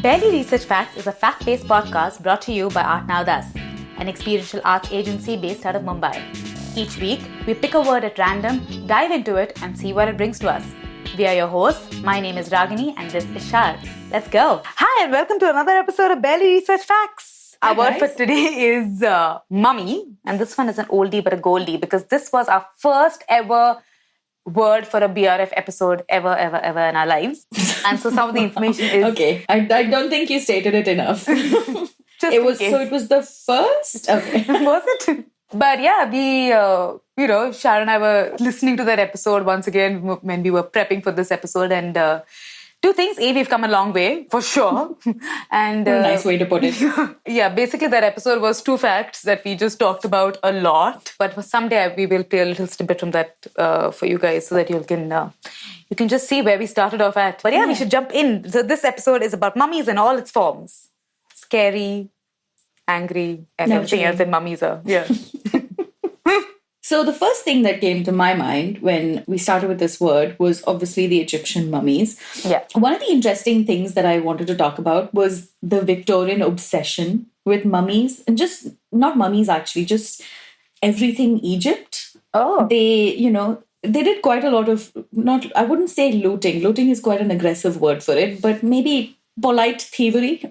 Barely Research Facts is a fact-based podcast brought to you by ArtNowThus, an experiential arts agency based out of Mumbai. Each week, we pick a word at random, dive into it, and see what it brings to us. We are your hosts. My name is Ragini, and this is Shar. Let's go. Hi, and welcome to another episode of Barely Research Facts. Our word for today is mummy, and this one is an oldie but a goldie because this was our first ever word for a BRF episode ever in our lives. And so some of the information is... Okay, I don't think you stated it enough. It was the first? Okay. Was it? But yeah, we, Shar and I were listening to that episode once again when we were prepping for this episode, and two things. A, we've come a long way, for sure. And nice way to put it. Yeah, basically that episode was two facts that we just talked about a lot. But for someday we will play a little snippet from that for you guys so that you can just see where we started off at. But yeah, we should jump in. So this episode is about mummies in all its forms. Scary, angry, and everything else that mummies are. Yeah. So the first thing that came to my mind when we started with this word was obviously the Egyptian mummies. Yeah. One of the interesting things that I wanted to talk about was the Victorian obsession with mummies, and just not mummies actually, just everything Egypt. Oh. They did quite a lot of, I wouldn't say looting. Looting is quite an aggressive word for it, but maybe polite thievery.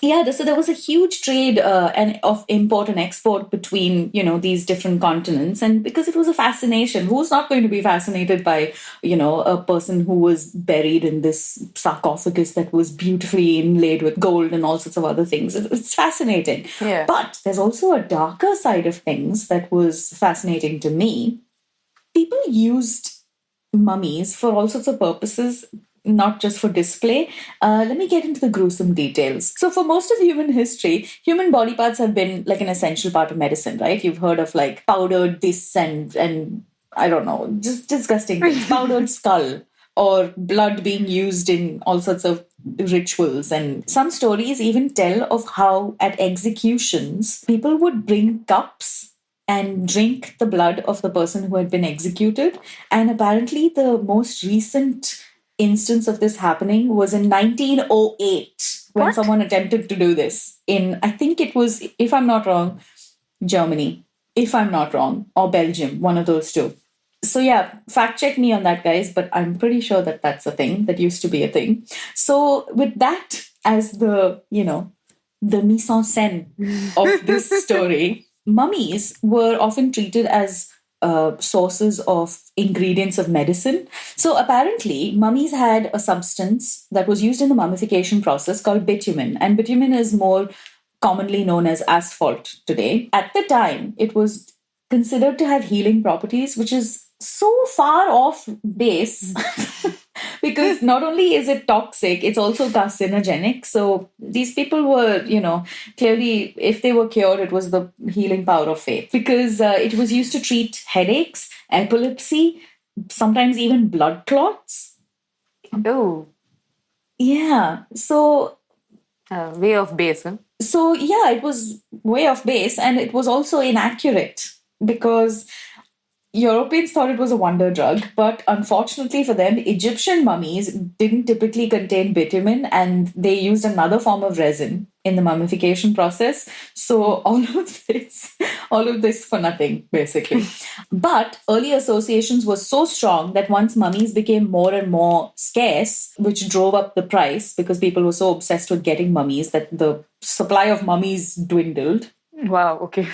So there was a huge trade of import and export between, these different continents. And because it was a fascination, who's not going to be fascinated by, a person who was buried in this sarcophagus that was beautifully inlaid with gold and all sorts of other things? It's fascinating. Yeah. But there's also a darker side of things that was fascinating to me. People used mummies for all sorts of purposes, not just for display. Let me get into the gruesome details. So for most of human history, human body parts have been like an essential part of medicine, right? You've heard of like powdered this and I don't know, just disgusting things. Powdered skull or blood being used in all sorts of rituals. And some stories even tell of how at executions, people would bring cups and drink the blood of the person who had been executed. And apparently the most recent instance of this happening was in 1908 when someone attempted to do this in, I think it was, if I'm not wrong, Germany, if I'm not wrong, or Belgium, one of those two. So yeah, fact check me on that, guys, but I'm pretty sure that that's a thing, that used to be a thing. So with that as the mise en scène of this story, mummies were often treated as sources of ingredients of medicine. So apparently, mummies had a substance that was used in the mummification process called bitumen. And bitumen is more commonly known as asphalt today. At the time, it was considered to have healing properties, which is so far off base because not only is it toxic, it's also carcinogenic. So these people were, clearly, if they were cured, it was the healing power of faith, because it was used to treat headaches, epilepsy, sometimes even blood clots. Oh. Yeah. So... way off base, huh? So, yeah, it was way off base, and it was also inaccurate because Europeans thought it was a wonder drug, but unfortunately for them, Egyptian mummies didn't typically contain bitumen, and they used another form of resin in the mummification process. So all of this for nothing, basically. But early associations were so strong that once mummies became more and more scarce, which drove up the price because people were so obsessed with getting mummies that the supply of mummies dwindled. Wow, okay.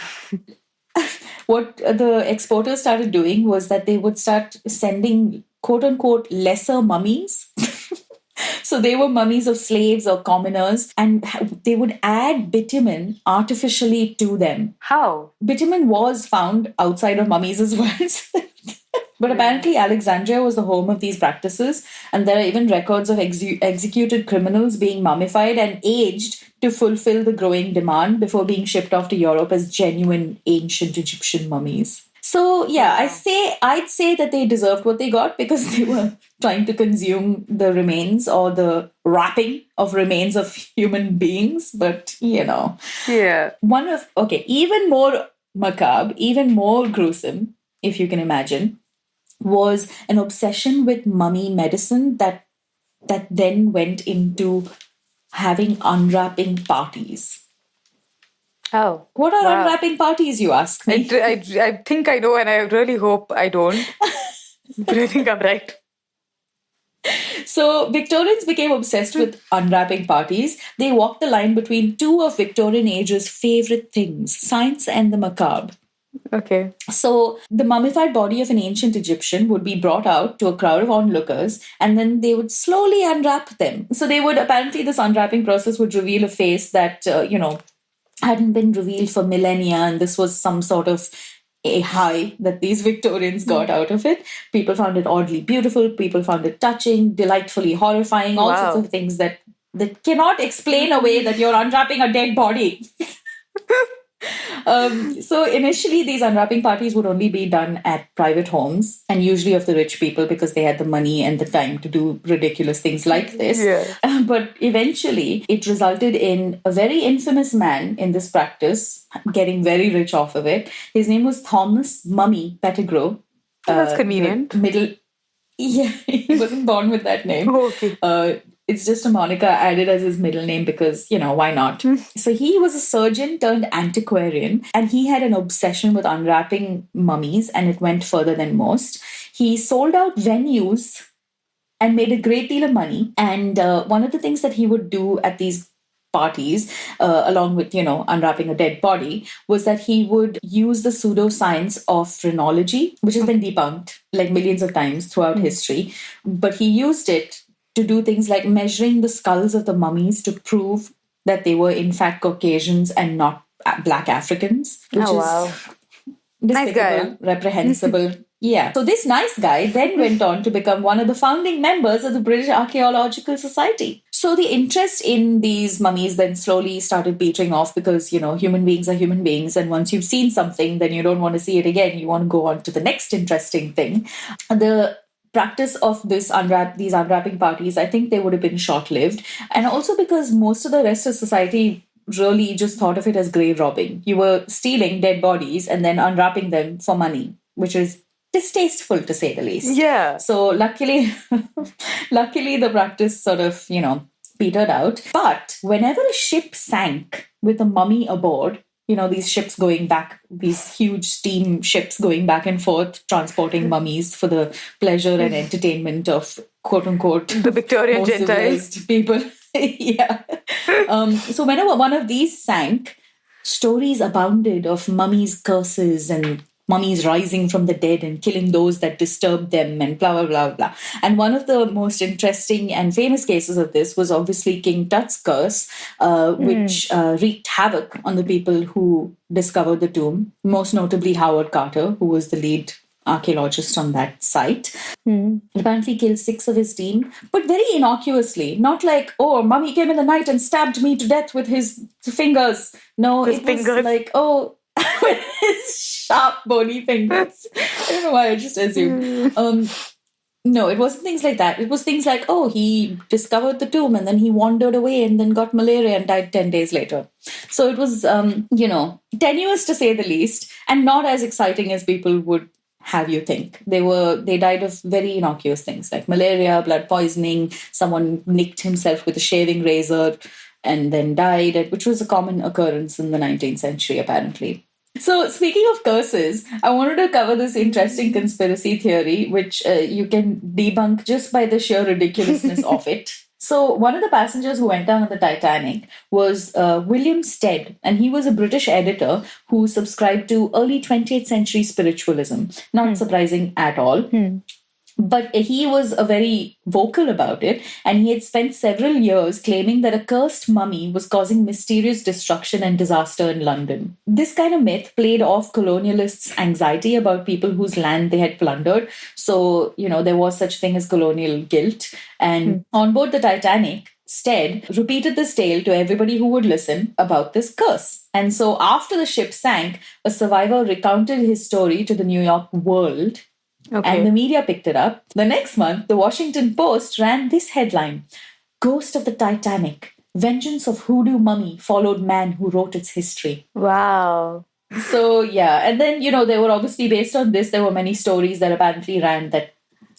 What the exporters started doing was that they would start sending quote-unquote lesser mummies. So they were mummies of slaves or commoners, and they would add bitumen artificially to them. How? Bitumen was found outside of mummies as well. But apparently Alexandria was the home of these practices, and there are even records of executed criminals being mummified and aged to fulfill the growing demand before being shipped off to Europe as genuine ancient Egyptian mummies. So yeah, I'd say that they deserved what they got because they were trying to consume the remains or the wrapping of remains of human beings. But, Yeah. Even more macabre, even more gruesome, if you can imagine, was an obsession with mummy medicine that then went into having unwrapping parties. Oh. What are wow. unwrapping parties, you ask me? I think I know, and I really hope I don't. But I think I'm right. So Victorians became obsessed with unwrapping parties. They walked the line between two of Victorian age's favorite things, science and the macabre. Okay. So the mummified body of an ancient Egyptian would be brought out to a crowd of onlookers, and then they would slowly unwrap them. So apparently this unwrapping process would reveal a face that, hadn't been revealed for millennia, and this was some sort of a high that these Victorians got out of it. People found it oddly beautiful. People found it touching, delightfully horrifying, all sorts of things that cannot explain away that you're unwrapping a dead body. So initially, these unwrapping parties would only be done at private homes, and usually of the rich people, because they had the money and the time to do ridiculous things like this. Yeah. But eventually, it resulted in a very infamous man in this practice getting very rich off of it. His name was Thomas Mummy Pettigrew. That's convenient. Yeah, he wasn't born with that name. Oh, okay. It's just a moniker added as his middle name because, why not? So he was a surgeon turned antiquarian, and he had an obsession with unwrapping mummies, and it went further than most. He sold out venues and made a great deal of money. And one of the things that he would do at these parties, along with, unwrapping a dead body, was that he would use the pseudoscience of phrenology, which has been debunked like millions of times throughout history. But he used it to do things like measuring the skulls of the mummies to prove that they were in fact Caucasians and not Black Africans, which is nice guy. Reprehensible. Yeah. So this nice guy then went on to become one of the founding members of the British Archaeological Society. So the interest in these mummies then slowly started petering off because, human beings are human beings. And once you've seen something, then you don't want to see it again. You want to go on to the next interesting thing. The practice of these unwrapping parties, I think they would have been short-lived. And also because most of the rest of society really just thought of it as grave robbing. You were stealing dead bodies and then unwrapping them for money, which is distasteful to say the least. Yeah. So luckily the practice sort of, petered out. But whenever a ship sank with a mummy aboard, these ships going back, these huge steam ships going back and forth, transporting mummies for the pleasure and entertainment of quote unquote the Victorian Gentiles people. Yeah. So whenever one of these sank, stories abounded of mummies' curses and mummies rising from the dead and killing those that disturbed them and blah, blah, blah, blah. And one of the most interesting and famous cases of this was obviously King Tut's curse, which wreaked havoc on the people who discovered the tomb, most notably Howard Carter, who was the lead archaeologist on that site. Apparently killed 6 of his team, but very innocuously. Not like, a mummy came in the night and stabbed me to death with his fingers. No, it was like, with his sharp, bony fingers. I don't know why, I just assumed. No, it wasn't things like that. It was things like, he discovered the tomb and then he wandered away and then got malaria and died 10 days later. So it was, tenuous to say the least, and not as exciting as people would have you think. They died of very innocuous things like malaria, blood poisoning, someone nicked himself with a shaving razor and then died, which was a common occurrence in the 19th century, apparently. So speaking of curses, I wanted to cover this interesting conspiracy theory, which you can debunk just by the sheer ridiculousness of it. So one of the passengers who went down on the Titanic was William Stead, and he was a British editor who subscribed to early 20th century spiritualism. Not surprising at all. But he was very vocal about it, and he had spent several years claiming that a cursed mummy was causing mysterious destruction and disaster in London. This kind of myth played off colonialists' anxiety about people whose land they had plundered. So, there was such a thing as colonial guilt. And on board the Titanic, Stead repeated this tale to everybody who would listen about this curse. And so after the ship sank, a survivor recounted his story to the New York World. Okay. And the media picked it up. The next month, the Washington Post ran this headline: Ghost of the Titanic, Vengeance of Hoodoo Mummy followed man who wrote its history. Wow. So, yeah. And then, they were obviously based on this. There were many stories that apparently ran that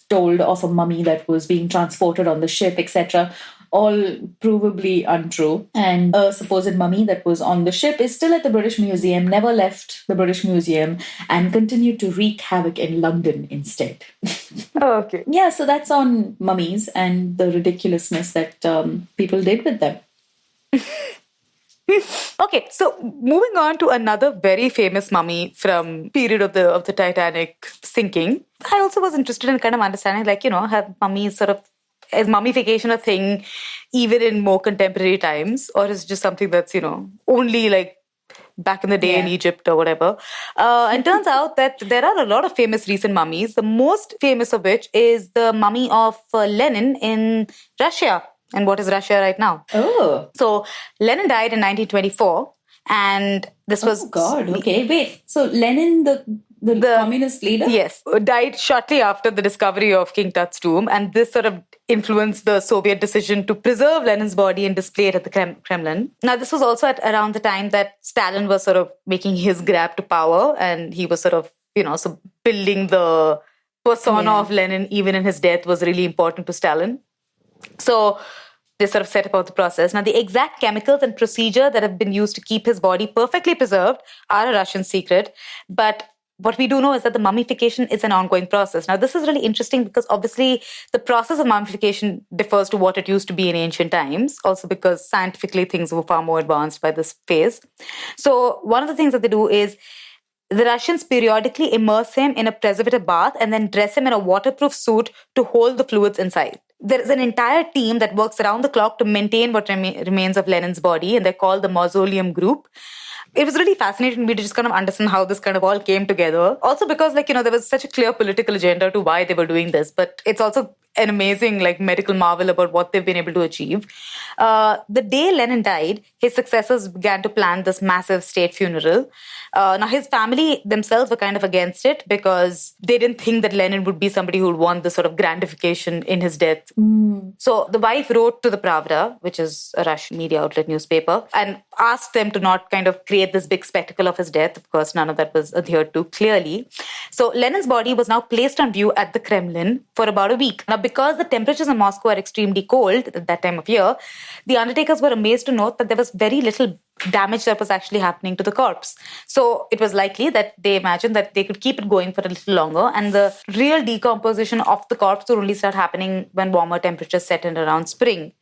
told of a mummy that was being transported on the ship, etc. all provably untrue. And a supposed mummy that was on the ship is still at the British Museum, never left the British Museum, and continued to wreak havoc in London instead. Oh, okay. Yeah, so that's on mummies and the ridiculousness that people did with them. Okay, so moving on to another very famous mummy from period of the Titanic sinking. I also was interested in kind of understanding, like, have mummies sort of, is mummification a thing even in more contemporary times, or is it just something that's, only like back in the day in Egypt or whatever? And turns out that there are a lot of famous recent mummies, the most famous of which is the mummy of Lenin in Russia. And what is Russia right now? Oh. So Lenin died in 1924, and this was... Oh, God. Okay, wait. So Lenin, the communist leader? Yes, died shortly after the discovery of King Tut's tomb, and this sort of influenced the Soviet decision to preserve Lenin's body and display it at the Kremlin. Now, this was also at around the time that Stalin was sort of making his grab to power, and he was sort of, so building the persona of Lenin even in his death was really important to Stalin. So they sort of set about the process. Now, the exact chemicals and procedure that have been used to keep his body perfectly preserved are a Russian secret. But what we do know is that the mummification is an ongoing process. Now, this is really interesting because obviously the process of mummification differs to what it used to be in ancient times, also because scientifically things were far more advanced by this phase. So one of the things that they do is the Russians periodically immerse him in a preservative bath and then dress him in a waterproof suit to hold the fluids inside. There is an entire team that works around the clock to maintain what remains of Lenin's body, and they're called the Mausoleum Group. It was really fascinating to me to just kind of understand how this kind of all came together. Also because, there was such a clear political agenda to why they were doing this, but it's also an amazing, medical marvel about what they've been able to achieve. The day Lenin died, his successors began to plan this massive state funeral. Now, his family themselves were kind of against it because they didn't think that Lenin would be somebody who would want this sort of grandification in his death. So the wife wrote to the Pravda, which is a Russian media outlet newspaper, and asked them to not kind of create this big spectacle of his death. Of course, none of that was adhered to clearly. So Lenin's body was now placed on view at the Kremlin for about a week. Now, because the temperatures in Moscow are extremely cold at that time of year, the undertakers were amazed to note that there was very little damage that was actually happening to the corpse. So it was likely that they imagined that they could keep it going for a little longer, and the real decomposition of the corpse would only start happening when warmer temperatures set in around spring.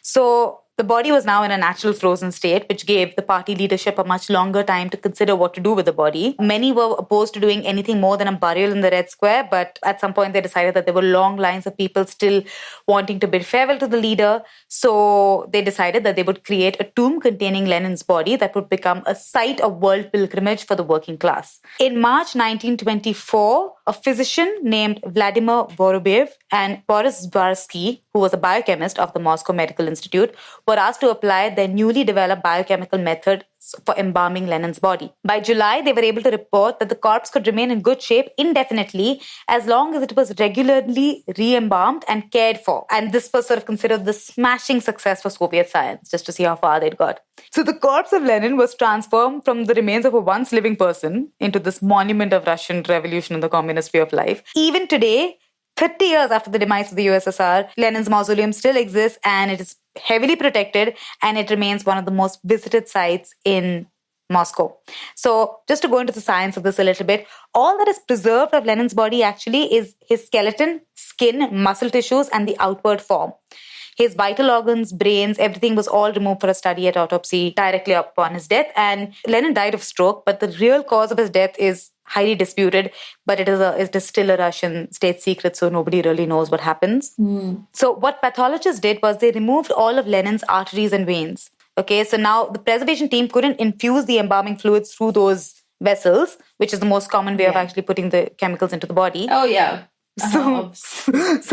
So the body was now in a natural frozen state, which gave the party leadership a much longer time to consider what to do with the body. Many were opposed to doing anything more than a burial in the Red Square, but at some point they decided that there were long lines of people still wanting to bid farewell to the leader. So they decided that they would create a tomb containing Lenin's body that would become a site of world pilgrimage for the working class. In March 1924, a physician named Vladimir Vorobyev and Boris Zbarsky, who was a biochemist of the Moscow Medical Institute, were asked to apply their newly developed biochemical method for embalming Lenin's body. By July, they were able to report that the corpse could remain in good shape indefinitely as long as it was regularly re-embalmed and cared for. And this was sort of considered the smashing success for Soviet science, just to see how far they'd got. So the corpse of Lenin was transformed from the remains of a once living person into this monument of Russian revolution and the communist way of life. Even today, 30 years after the demise of the USSR, Lenin's mausoleum still exists, and it is heavily protected, and it remains one of the most visited sites in Moscow. So just to go into the science of this a little bit, all that is preserved of Lenin's body actually is his skeleton, skin, muscle tissues, and the outward form. His vital organs, brains, everything was all removed for a study at autopsy directly upon his death. And Lenin died of stroke, but the real cause of his death is highly disputed, but it is still a Russian state secret, so nobody really knows what happens. So what pathologists did was they removed all of Lenin's arteries and veins. Okay, so now the preservation team couldn't infuse the embalming fluids through those vessels, which is the most common way of actually putting the chemicals into the body. Oh, yeah. So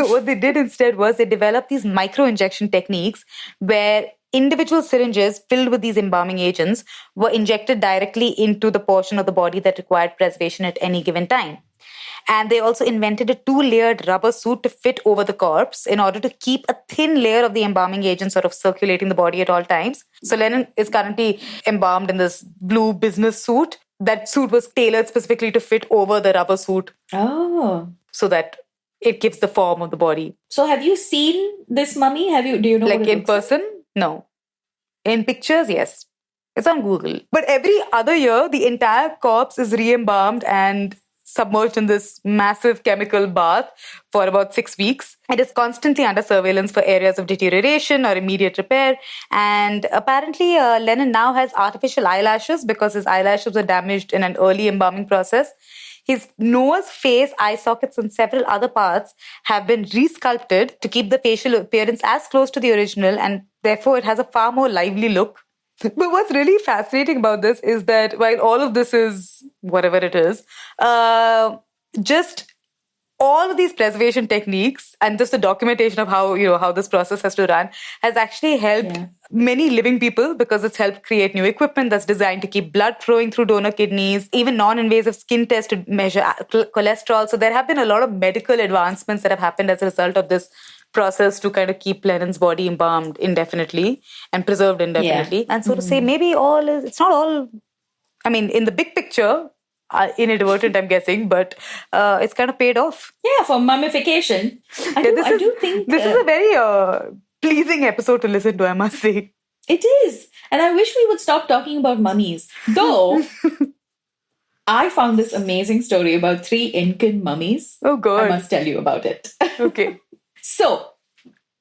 what they did instead was they developed these micro-injection techniques where individual syringes filled with these embalming agents were injected directly into the portion of the body that required preservation at any given time. And they also invented a 2-layered rubber suit to fit over the corpse in order to keep a thin layer of the embalming agent sort of circulating the body at all times. So Lenin is currently embalmed in this blue business suit. That suit was tailored specifically to fit over the rubber suit. Oh. So that it gives the form of the body. So have you seen this mummy? Do you know Like what it in looks like? person? No. In pictures, yes. It's on Google. But every other year, the entire corpse is re-embalmed and submerged in this massive chemical bath for about 6 weeks. It is constantly under surveillance for areas of deterioration or immediate repair. And apparently, Lenin now has artificial eyelashes because his eyelashes were damaged in an early embalming process. His nose, face, eye sockets, and several other parts have been resculpted to keep the facial appearance as close to the original, and therefore it has a far more lively look. But what's really fascinating about this is that while all of this is whatever it is, just all of these preservation techniques and just the documentation of how this process has to run has actually helped many living people, because it's helped create new equipment that's designed to keep blood flowing through donor kidneys, even non-invasive skin tests to measure cholesterol. So there have been a lot of medical advancements that have happened as a result of this process to kind of keep Lenin's body embalmed indefinitely and preserved indefinitely. And so to say, maybe it's not all, I mean, in the big picture, inadvertent, I'm guessing, but it's kind of paid off. Yeah, for mummification. I do think this is a very pleasing episode to listen to, I must say. It is. And I wish we would stop talking about mummies. Though, I found this amazing story about 3 Incan mummies. Oh, God. I must tell you about it. Okay. So,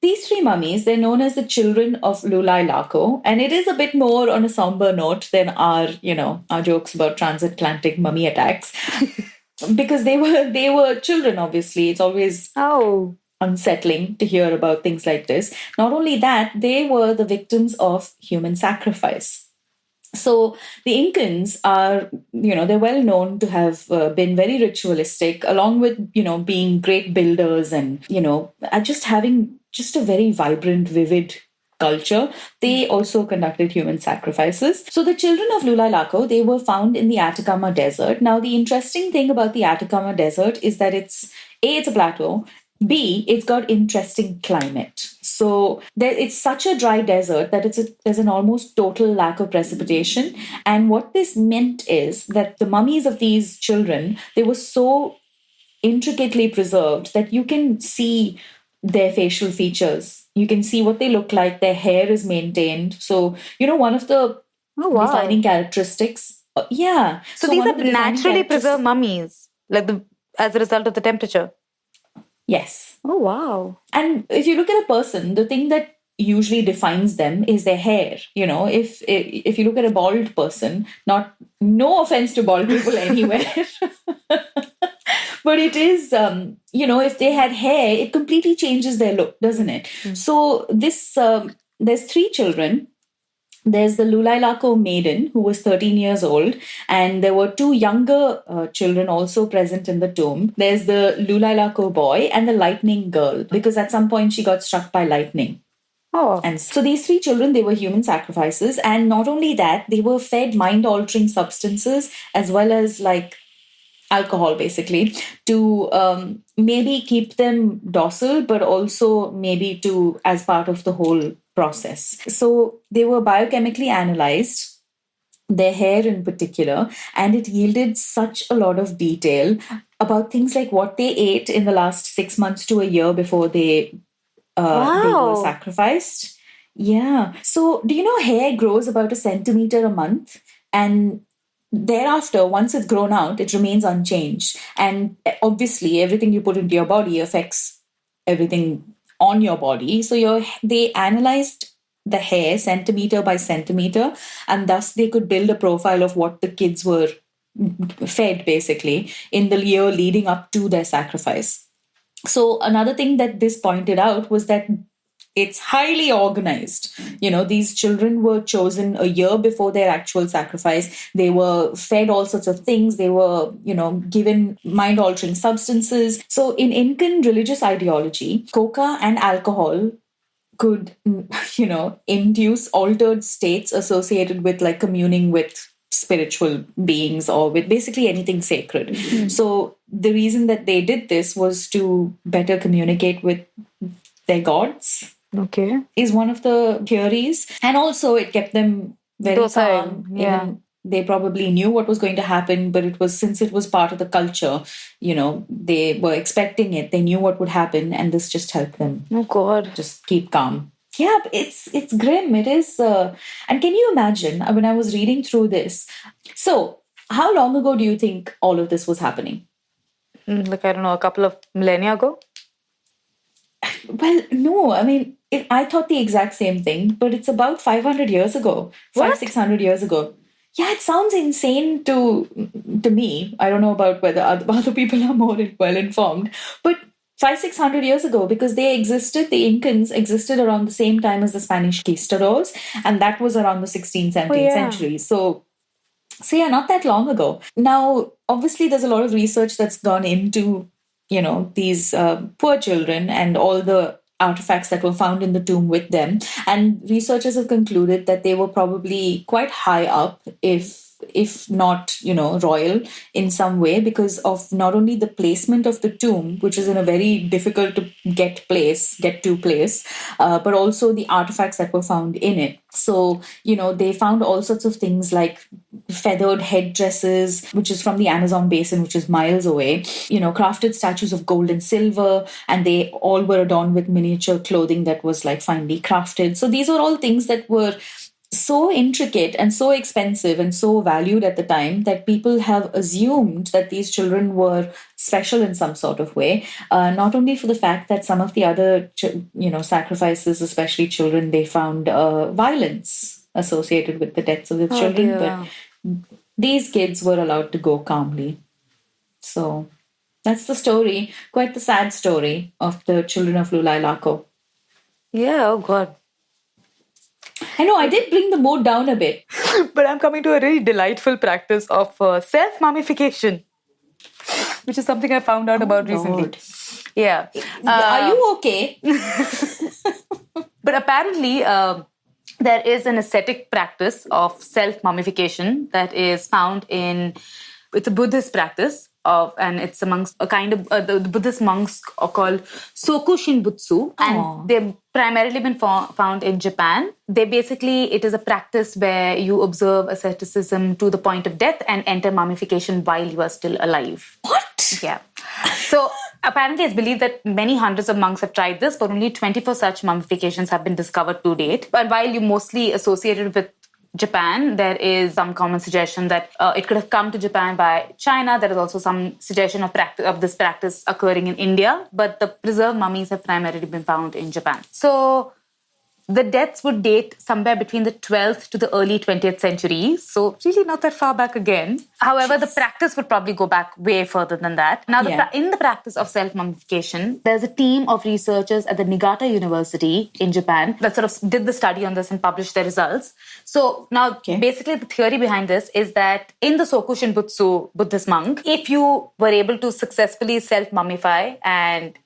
these 3 mummies, they're known as the children of llullaillaco, and it is a bit more on a somber note than our jokes about transatlantic mummy attacks. Because they were children, obviously. It's always unsettling to hear about things like this. Not only that, they were the victims of human sacrifice. So the Incans are, they're well known to have been very ritualistic, along with, being great builders and, just having just a very vibrant, vivid culture. They also conducted human sacrifices. So the children of llullaillaco, they were found in the Atacama Desert. Now, the interesting thing about the Atacama Desert is that it's a plateau. B, it's got interesting climate. So it's such a dry desert that there's an almost total lack of precipitation. And what this meant is that the mummies of these children, they were so intricately preserved that you can see their facial features. You can see what they look like. Their hair is maintained. So, one of the defining characteristics. So these are naturally preserved mummies, as a result of the temperature. Yes. Oh, wow. And if you look at a person, the thing that usually defines them is their hair. If you look at a bald person, no offense to bald people anywhere, but it is, if they had hair, it completely changes their look, doesn't it? So there's 3 children. There's the llullaillaco maiden, who was 13 years old, and there were 2 younger children also present in the tomb. There's the llullaillaco boy and the lightning girl, because at some point she got struck by lightning. Oh. And so these 3 children, they were human sacrifices, and not only that, they were fed mind-altering substances as well as alcohol, basically, to maybe keep them docile, but also maybe as part of the whole process. So they were biochemically analyzed, their hair in particular, and it yielded such a lot of detail about things like what they ate in the last 6 months to a year before they were sacrificed. Yeah. So do you know hair grows about 1 centimeter a month, and thereafter, once it's grown out, it remains unchanged. And obviously, everything you put into your body affects everything on your body. So they analyzed the hair centimeter by centimeter, and thus they could build a profile of what the kids were fed, basically, in the year leading up to their sacrifice. So another thing that this pointed out was that it's highly organized. These children were chosen a year before their actual sacrifice. They were fed all sorts of things. They were, given mind-altering substances. So in Incan religious ideology, coca and alcohol could, induce altered states associated with communing with spiritual beings or with basically anything sacred. Mm-hmm. So the reason that they did this was to better communicate with their gods. Okay. Is one of the theories. And also it kept them very calm. Yeah. They probably knew what was going to happen, but since it was part of the culture, they were expecting it. They knew what would happen, and this just helped them Oh God. just keep calm. Yeah, it's grim. It is. And can you imagine when I was reading through this? So, how long ago do you think all of this was happening? Like, I don't know, a couple of millennia ago? Well, no. I mean, I thought the exact same thing, but it's about 500 years ago. What? 600 years ago. Yeah, it sounds insane to me. I don't know about whether other people are more well informed, but 600 years ago, because the Incans existed around the same time as the Spanish conquistadors, and that was around the 16th, 17th century. So yeah, not that long ago. Now, obviously, there's a lot of research that's gone into, these poor children and all the artifacts that were found in the tomb with them. And researchers have concluded that they were probably quite high up, if not, royal in some way, because of not only the placement of the tomb, which is in a very difficult to get to place, but also the artifacts that were found in it. So, they found all sorts of things like feathered headdresses, which is from the Amazon basin, which is miles away, crafted statues of gold and silver, and they all were adorned with miniature clothing that was like finely crafted. So these were all things that were so intricate and so expensive and so valued at the time that people have assumed that these children were special in some sort of way. Not only for the fact that some of the other, sacrifices, especially children, they found violence associated with the deaths of the children, dear. but these kids were allowed to go calmly. So that's the story, quite the sad story of the children of llullaillaco. Yeah, oh God. I know, I did bring the mood down a bit. But I'm coming to a really delightful practice of self-mummification, which is something I found out about recently. Lord. Yeah. Are you okay? But apparently, there is an ascetic practice of self-mummification that is found it's a Buddhist practice. And it's amongst a kind of the Buddhist monks are called Soku Shinbutsu, and they've primarily been found in Japan. It is a practice where you observe asceticism to the point of death and enter mummification while you are still alive. What? Yeah. So apparently it's believed that many hundreds of monks have tried this, but only 24 such mummifications have been discovered to date. But while you mostly associated with Japan, there is some common suggestion that it could have come to Japan by China. There is also some suggestion of this practice occurring in India, but the preserved mummies have primarily been found in Japan. So the deaths would date somewhere between the 12th to the early 20th century. So really not that far back again. However, the practice would probably go back way further than that. Now, in the practice of self-mummification, there's a team of researchers at the Niigata University in Japan that sort of did the study on this and published their results. So now, basically, the theory behind this is that in the Soku Shinbutsu Buddhist monk, if you were able to successfully self-mummify and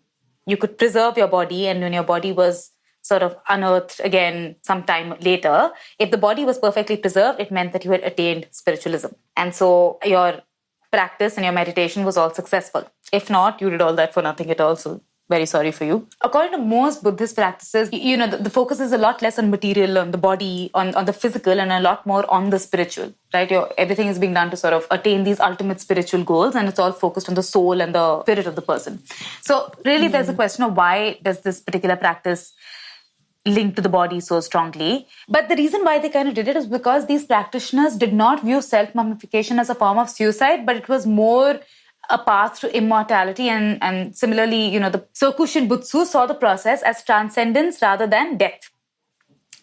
you could preserve your body, and when your body was sort of unearthed again sometime later, if the body was perfectly preserved, it meant that you had attained spiritualism. And so your practice and your meditation was all successful. If not, you did all that for nothing at all. So very sorry for you. According to most Buddhist practices, the focus is a lot less on material, on the body, on the physical, and a lot more on the spiritual, right? Everything is being done to sort of attain these ultimate spiritual goals, and it's all focused on the soul and the spirit of the person. So really, there's a question of why does this particular practice linked to the body so strongly. But the reason why they kind of did it is because these practitioners did not view self-mummification as a form of suicide, but it was more a path to immortality. And similarly, the Soku Shinbutsu saw the process as transcendence rather than death.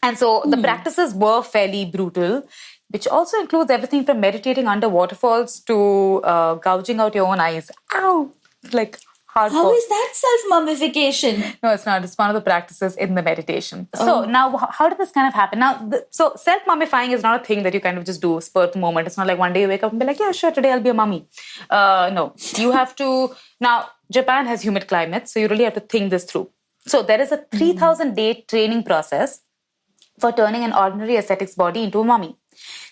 And so the practices were fairly brutal, which also includes everything from meditating under waterfalls to gouging out your own eyes. Ow! Like, hardcore. How is that self-mummification? No, it's not. It's one of the practices in the meditation. So now, how did this kind of happen? Now, so self-mummifying is not a thing that you kind of just do spur of the moment. It's not like one day you wake up and be like, yeah, sure, today I'll be a mummy. No, you have to... Now, Japan has humid climates, so you really have to think this through. So there is a 3,000-day training process for turning an ordinary ascetic's body into a mummy.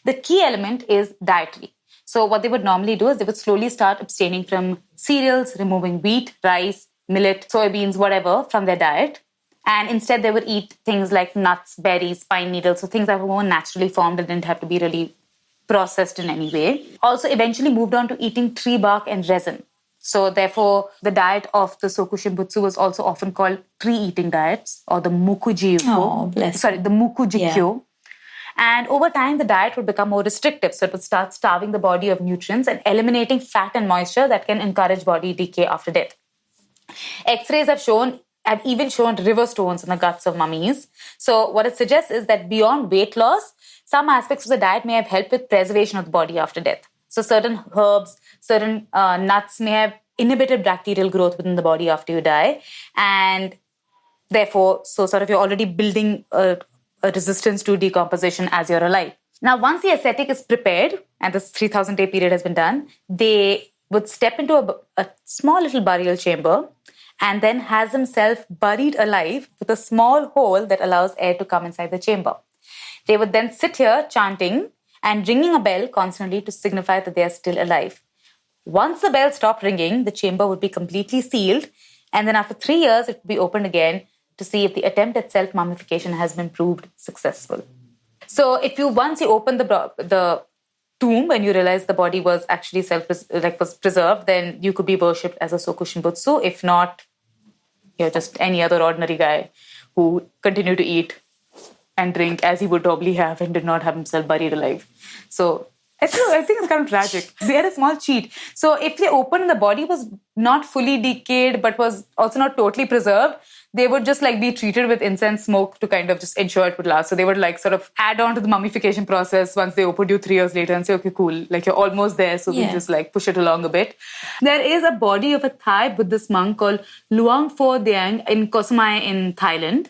The key element is dietary. So what they would normally do is they would slowly start abstaining from cereals, removing wheat, rice, millet, soybeans, whatever from their diet. And instead they would eat things like nuts, berries, pine needles, so things that were more naturally formed and didn't have to be really processed in any way. Also, eventually moved on to eating tree bark and resin. So, therefore, the diet of the Soku Shimbutsu was also often called tree-eating diets, or the Oh, bless the mukujikyo. Yeah. And over time, the diet would become more restrictive. So it would start starving the body of nutrients and eliminating fat and moisture that can encourage body decay after death. X-rays have even shown river stones in the guts of mummies. So what it suggests is that beyond weight loss, some aspects of the diet may have helped with preservation of the body after death. So certain herbs, certain nuts may have inhibited bacterial growth within the body after you die. And therefore, so sort of you're already building a resistance to decomposition as you're alive. Now, once the ascetic is prepared and this 3,000-day period has been done, they would step into a small little burial chamber and then has himself buried alive with a small hole that allows air to come inside the chamber. They would then sit here chanting and ringing a bell constantly to signify that they are still alive. Once the bell stopped ringing, the chamber would be completely sealed, and then after 3 years, it would be opened again to see if the attempt at self-mummification has been proved successful. So once you open the tomb and you realize the body was actually was preserved, then you could be worshipped as a Soku Shimbutsu. If not, you're just any other ordinary guy who continued to eat and drink as he would probably have and did not have himself buried alive. So I think it's kind of tragic. They had a small cheat. So if they opened, the body was not fully decayed but was also not totally preserved, they would just be treated with incense smoke to kind of just ensure it would last. So they would sort of add on to the mummification process once they opened you 3 years later and say, okay, cool, you're almost there, so we just push it along a bit. There is a body of a Thai Buddhist monk called Luang Pho Deang in Koh Samui in Thailand.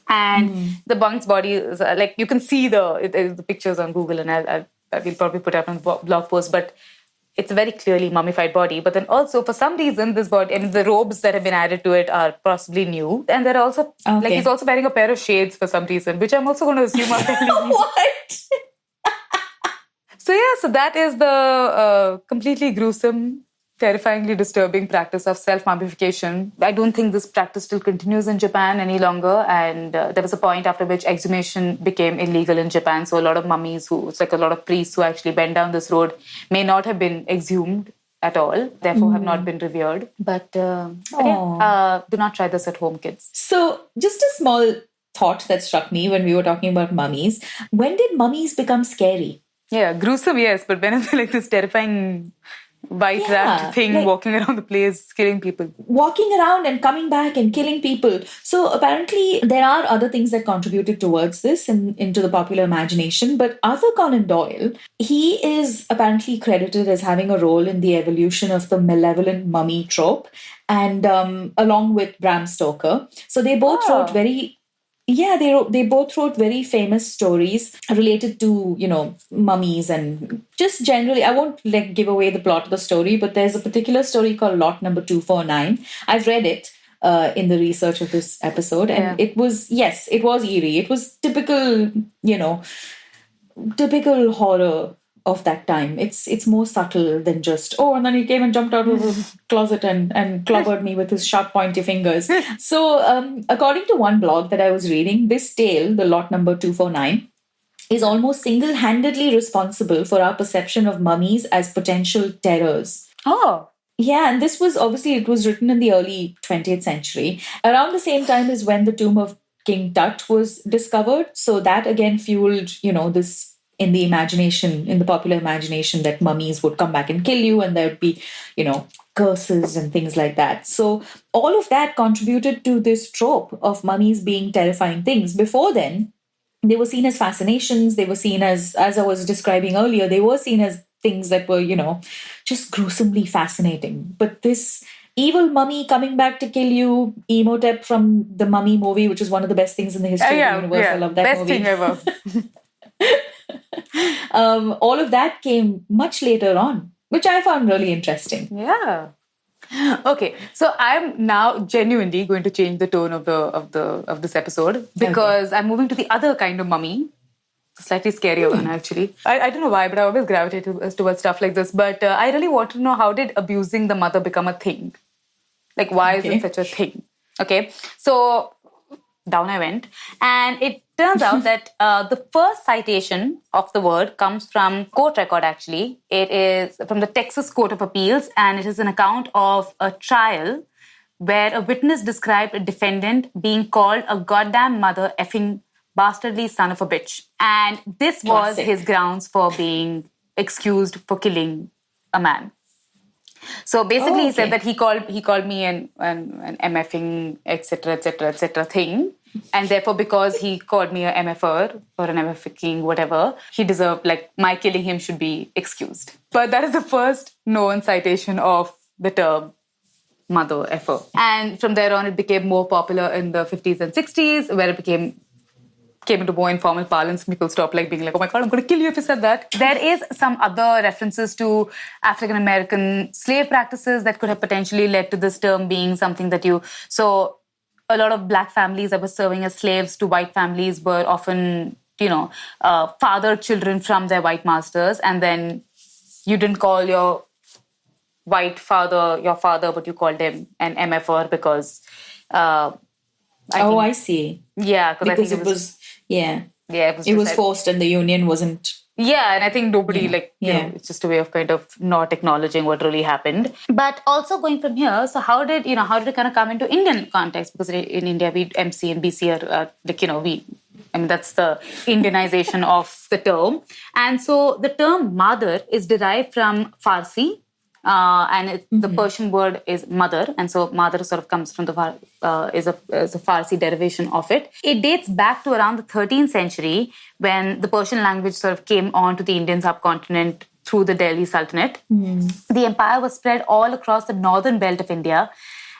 And the monk's body is you can see the pictures on Google, and we'll probably put up on the blog post, but it's a very clearly mummified body. But then also, for some reason, this body, the robes that have been added to it are possibly new. And they're also, he's also wearing a pair of shades for some reason, which I'm also going to assume are fairly new. What? So that is the completely gruesome, terrifyingly disturbing practice of self-mummification. I don't think this practice still continues in Japan any longer, and there was a point after which exhumation became illegal in Japan. So a lot of mummies a lot of priests who actually went down this road may not have been exhumed at all, therefore have not been revered. But do not try this at home, kids. So just a small thought that struck me when we were talking about mummies. When did mummies become scary? Yeah, gruesome, yes, but when it's this terrifying white-wrapped thing walking around the place, killing people. Walking around and coming back and killing people. So apparently there are other things that contributed towards this into the popular imagination. But Arthur Conan Doyle, he is apparently credited as having a role in the evolution of the malevolent mummy trope, and along with Bram Stoker. So they both wrote they both wrote very famous stories related to, mummies and just generally, I won't give away the plot of the story, but there's a particular story called Lot Number 249. I've read it in the research of this episode, and it was eerie. It was typical horror of that time. It's more subtle than just, and then he came and jumped out of the closet and clobbered me with his sharp pointy fingers. So according to one blog that I was reading, this tale, the Lot Number 249, is almost single-handedly responsible for our perception of mummies as potential terrors. Oh. Yeah, and this was it was written in the early 20th century. Around the same time as when the tomb of King Tut was discovered. So that again fueled, this in the popular imagination, that mummies would come back and kill you, and there would be, curses and things like that. So all of that contributed to this trope of mummies being terrifying things. Before then, they were seen as fascinations. They were seen as I was describing earlier, they were seen as things that were, just gruesomely fascinating. But this evil mummy coming back to kill you, Emotep from the Mummy movie, which is one of the best things in the history of the universe. I love that best movie. Thing ever. All of that came much later on, which I found really interesting. Yeah. Okay, so I'm now genuinely going to change the tone of this episode, because I'm moving to the other kind of mummy, slightly scarier one actually. I don't know why, but I always gravitate towards stuff like this. But I really want to know, how did abusing the mother become a thing? Why is it such a thing? Okay, so down I went, and it Turns out that the first citation of the word comes from court record, actually. It is from the Texas Court of Appeals, and it is an account of a trial where a witness described a defendant being called a goddamn mother effing bastardly son of a bitch. And this was his grounds for being excused for killing a man. So basically, he said that he called me an MFing, etc. thing. And therefore, because he called me a MFer or an MFing, whatever, he deserved, like, my killing him should be excused. But that is the first known citation of the term mother effer. And from there on, it became more popular in the 50s and 60s, where it came into more informal parlance. People stopped like being like, oh my God, I'm going to kill you if you said that. There is some other references to African-American slave practices that could have potentially led to this term being something that so a lot of black families that were serving as slaves to white families were often, fathered children from their white masters. And then you didn't call your white father your father, but you called him an MFer because... I see. Yeah, because I think it was it was forced and the union wasn't... Yeah, and I think nobody, it's just a way of kind of not acknowledging what really happened. But also going from here, so how did it kind of come into Indian context? Because in India, MC and BC are that's the Indianization of the term. And so the term mother is derived from Farsi, the Persian word is mother, and so mother sort of comes from is a Farsi derivation of it. It dates back to around the 13th century when the Persian language sort of came onto the Indian subcontinent through the Delhi Sultanate. The empire was spread all across the northern belt of India,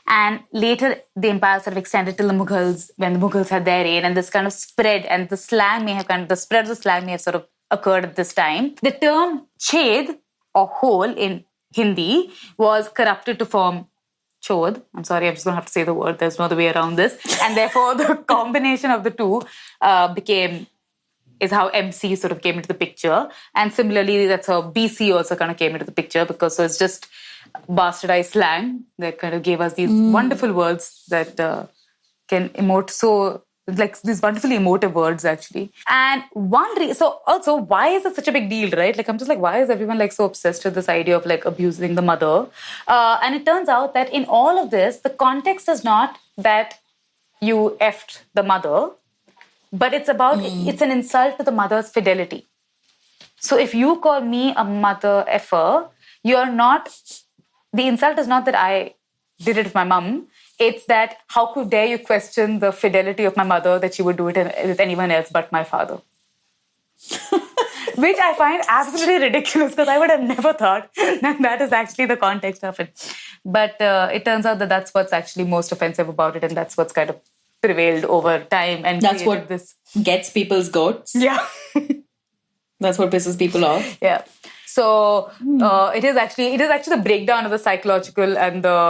and later the empire sort of extended till the Mughals when the Mughals had their reign, and this kind of spread, and the spread of the slang may have sort of occurred at this time. The term ched or hole in Hindi was corrupted to form chod. I'm sorry, I'm just going to have to say the word. There's no other way around this. And therefore, the combination of the two is how MC sort of came into the picture. And similarly, that's how BC also kind of came into the picture, because so it's just bastardized slang that kind of gave us these wonderful words that can emote so... like these wonderfully emotive words, actually. And so also, why is it such a big deal, right? Like, I'm just like, why is everyone like so obsessed with this idea of like abusing the mother? And it turns out that in all of this, the context is not that you effed the mother, but it's about, it's an insult to the mother's fidelity. So if you call me a mother effer, the insult is not that I did it with my mum. It's that, how could dare you question the fidelity of my mother that she would do it with anyone else but my father? Which I find absolutely ridiculous, because I would have never thought that is actually the context of it. But it turns out that that's what's actually most offensive about it, and that's what's kind of prevailed over time. And that's what gets people's goats. Yeah. That's what pisses people off. Yeah. So it is actually the breakdown of the psychological and the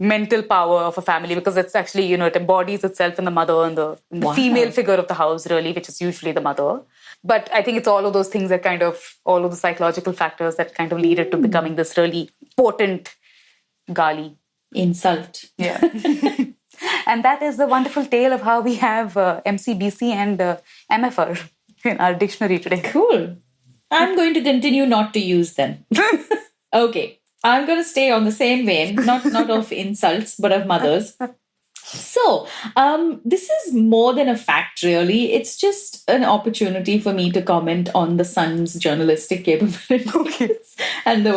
mental power of a family, because it's actually, it embodies itself in the mother and the female figure of the house, really, which is usually the mother. But I think it's all of those things that kind of, all of the psychological factors that kind of lead it to becoming this really potent gali. Insult. Yeah. And that is the wonderful tale of how we have MCBC and MFR in our dictionary today. Cool. I'm going to continue not to use them. Okay. I'm going to stay on the same vein, not of insults, but of mothers. So, this is more than a fact, really. It's just an opportunity for me to comment on the Sun's journalistic capabilities and the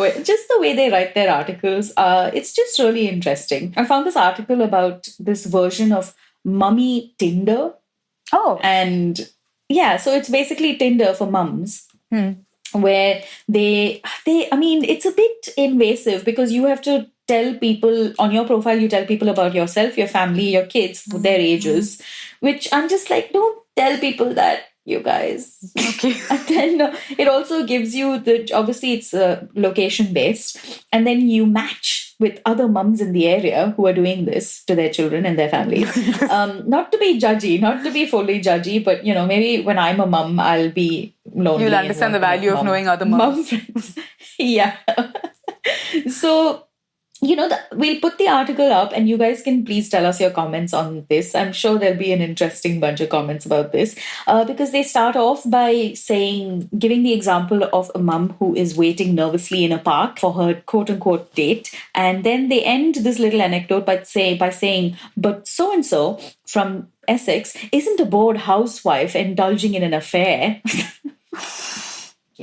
way they write their articles. It's just really interesting. I found this article about this version of Mummy Tinder. Oh. And yeah, so it's basically Tinder for mums. Where it's a bit invasive, because you have to tell people on your profile, you tell people about yourself, your family, your kids, their ages, which I'm just like, don't tell people that, you guys. Okay. And then it also gives you obviously it's location based, and then you match with other mums in the area who are doing this to their children and their families. Not to be judgy, not to be fully judgy, but maybe when I'm a mum, I'll be lonely. You'll understand the value of knowing other mums. Mum friends. Yeah. So we'll put the article up and you guys can please tell us your comments on this. I'm sure there'll be an interesting bunch of comments about this because they start off by giving the example of a mum who is waiting nervously in a park for her quote unquote date. And then they end this little anecdote by saying, but so-and-so from Essex isn't a bored housewife indulging in an affair.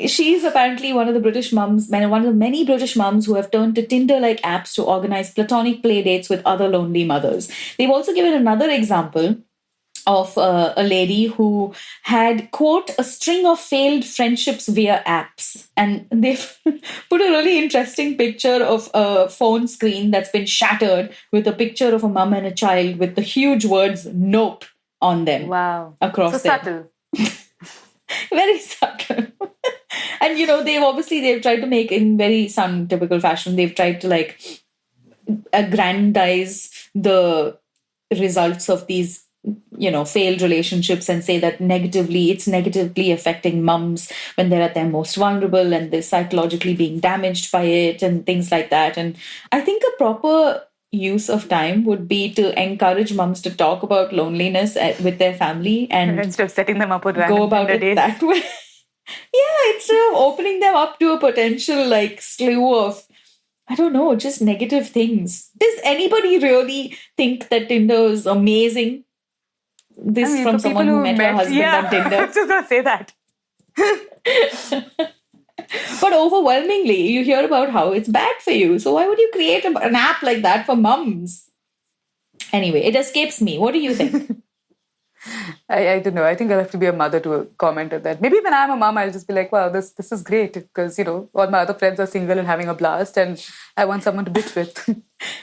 She's apparently one of the many British mums who have turned to Tinder-like apps to organize platonic play dates with other lonely mothers. They've also given another example of a lady who had, quote, a string of failed friendships via apps. And they've put a really interesting picture of a phone screen that's been shattered with a picture of a mum and a child with the huge words "nope" on them. Wow. Across so them. Subtle. Very subtle. And, they've tried to make in very Sun typical fashion, they've tried to aggrandize the results of these, failed relationships and say that it's negatively affecting mums when they're at their most vulnerable and they're psychologically being damaged by it and things like that. And I think a proper use of time would be to encourage mums to talk about loneliness with their family and instead of setting them up with go about it that way. Yeah, instead of opening them up to a potential slew of, I don't know, just negative things. Does anybody really think that Tinder is amazing? This from someone who met her husband on Tinder. I was just going to say that. But overwhelmingly, you hear about how it's bad for you. So why would you create an app like that for mums? Anyway, it escapes me. What do you think? I don't know. I think I'll have to be a mother to comment on that. Maybe when I'm a mom, I'll just be like, wow, this is great because, all my other friends are single and having a blast and I want someone to bitch with.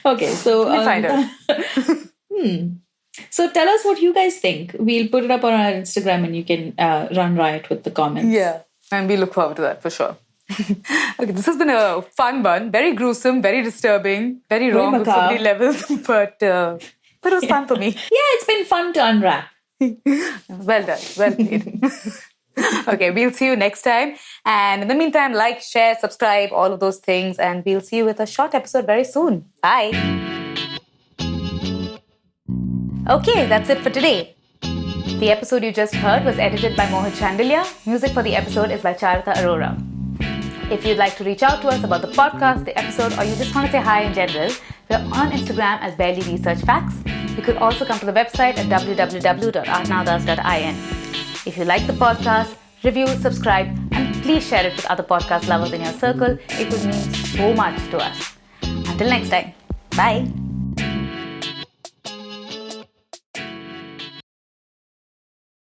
Okay, so... Let me find out. So tell us what you guys think. We'll put it up on our Instagram and you can run riot with the comments. Yeah, and we look forward to that for sure. Okay, this has been a fun one. Very gruesome, very disturbing, very wrong with so many levels, but it was fun for me. Yeah, it's been fun to unwrap. Well done. Well played. Okay, we'll see you next time. And in the meantime, like, share, subscribe, all of those things. And we'll see you with a short episode very soon. Bye. Okay, that's it for today. The episode you just heard was edited by Mohit Chandelier. Music for the episode is by Charita Arora. If you'd like to reach out to us about the podcast, the episode, or you just want to say hi in general, we're on Instagram as Barely Research Facts. You could also come to the website at www.artnowthus.in. If you like the podcast, review, subscribe, and please share it with other podcast lovers in your circle. It would mean so much to us. Until next time, bye.